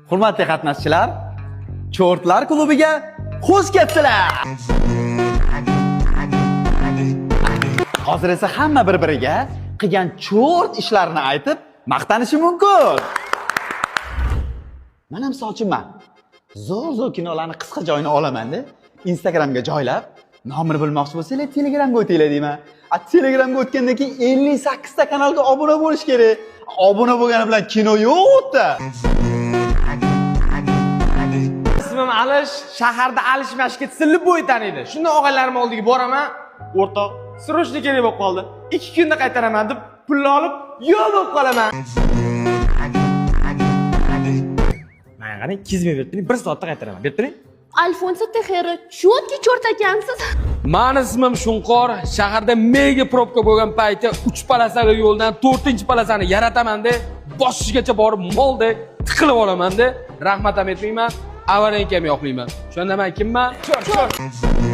Hurmatli qatnashchilar, Cho'rtlar klubiga xush kelibsizlar. Hozir esa hamma bir-biriga qilgan cho'rt ishlarini aytib maqtanishi mumkin. Men ham sochimman. Zo'r kinolarni qisqa joyini olaman-da, Instagramga joylab, nomini bilmoqchi bo'lsanglar Telegramga o'tinglar deyman. Telegramga o'tgandan keyin 58 ta kanalga obuna bo'lish kerak. Obuna bo'lgani bilan kino yo'q u yerda. Ismim Alish, shaharda Alish mashkit silib bo'y taniydi. Shunda og'aylarim oldiga boraman, o'rtoq, srochniy kerak bo'lib qoldi. 2 kunda qaytaraman deb pulni olib, yo'q bo'lib qolaman. Menga qarang, 200 ming berib turing, 1 soatda qaytaraman. Berib turing. Alfonso Tejero, cho'tki cho'rt ekansiz. Mani ismim Shunqor. Shaharda mega probka bo'lgan payti 3 palasali yo'ldan 4-palasani yarataman-da, boshigacha borib moldek tiqilib olaman-da. Rahmat ham etmayman, avarenka ham yoqmayman. Shunda men kimman? Cho'r.